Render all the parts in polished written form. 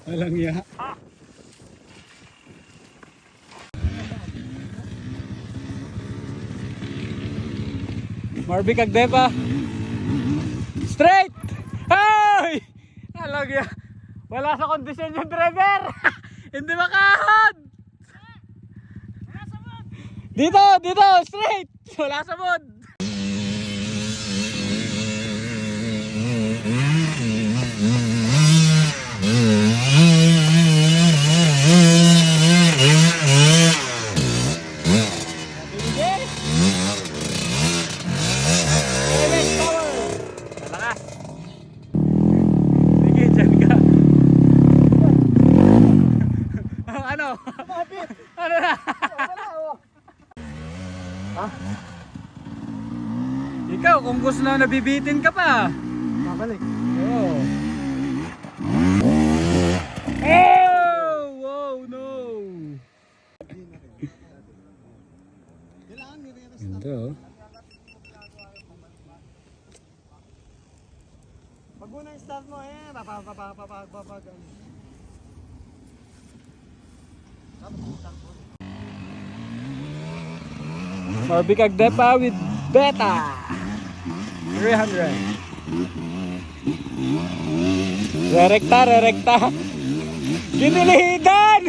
Walang iya. Marby Kagdepa. Straight! Ay! Alag ya. Wala sa kondisyon yung driver. Hindi makahon. Dito, dito, straight. Wala sa mood. Ano na? Ha? Ikaw, kung gusto na nabibitin ka pa. Babalik. Oo. Oh! Wow, no! Ganda oh. Pag muna yung start mo papapapapapapapag. Marby Kagdepa with Beta 300. Rerekta, rerekta. Ginilihidan.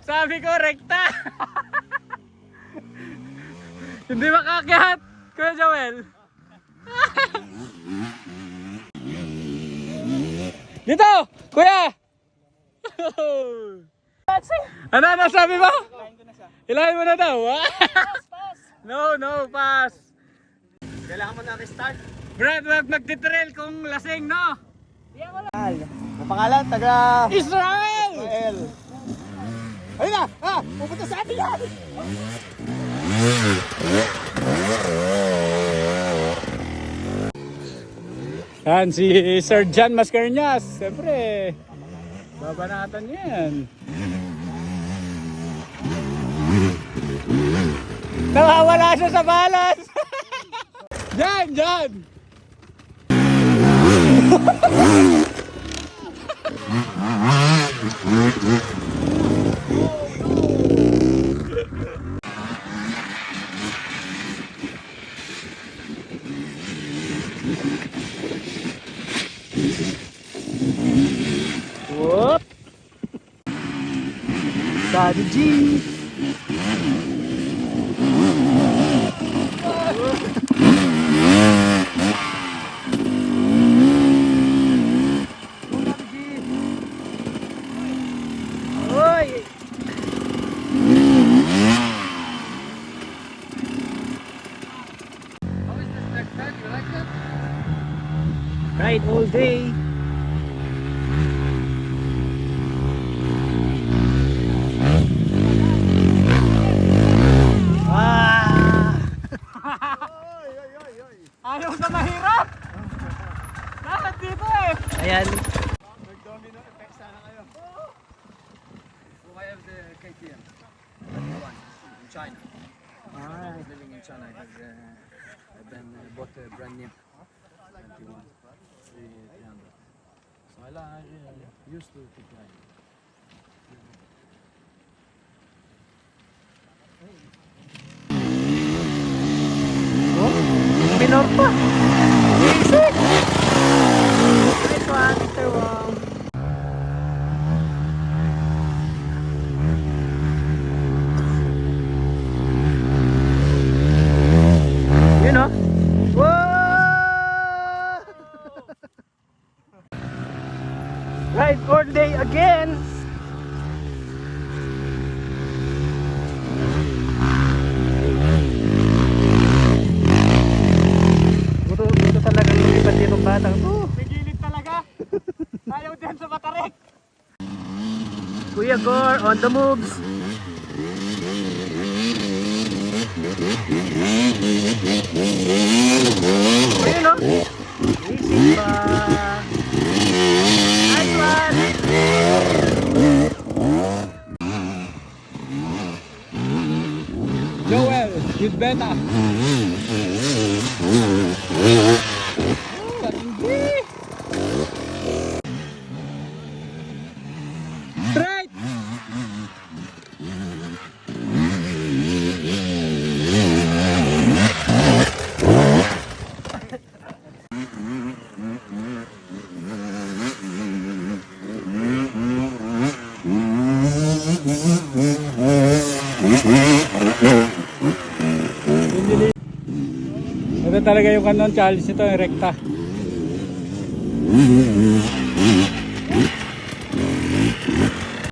Sabi ko rekta. Hindi makakyat, Kuya Joel. Dito, Kuya. Ano sabi mo? Ilahin mo na daw. No, pass. Kailangan mo na restart. Brad, wag magtitrail kung lasing, no? Ang pangalan, taga Israel! Israel. Ayun na! Pupunta sa atin yan! Yan, si Sir John Mascarnias. Siyempre, babanatan yan. Nawawala siya sa balas! Diyan! Whoop! Daddy G! Ride all day. Ayaw sa mahirap. Bakit dito eh? Ayan. Nag-domino effect sana kayo. So I have the KTM. One in China. I was living in China. I then bought a brand new 21 300. So I used to fly. Minor pa. Easy. Nice one, Mr. Wong. You know? Whoa! Ride all day again. Buto talaga lumipad dito batang to. Nagilid talaga. Ayaw din sa matarik. Kuya Gore on the moves. Ayun o. Easy pa. Nice one. Joel with Beta. Hindi. Ito talaga yung kanon challenge nito, yung rekta.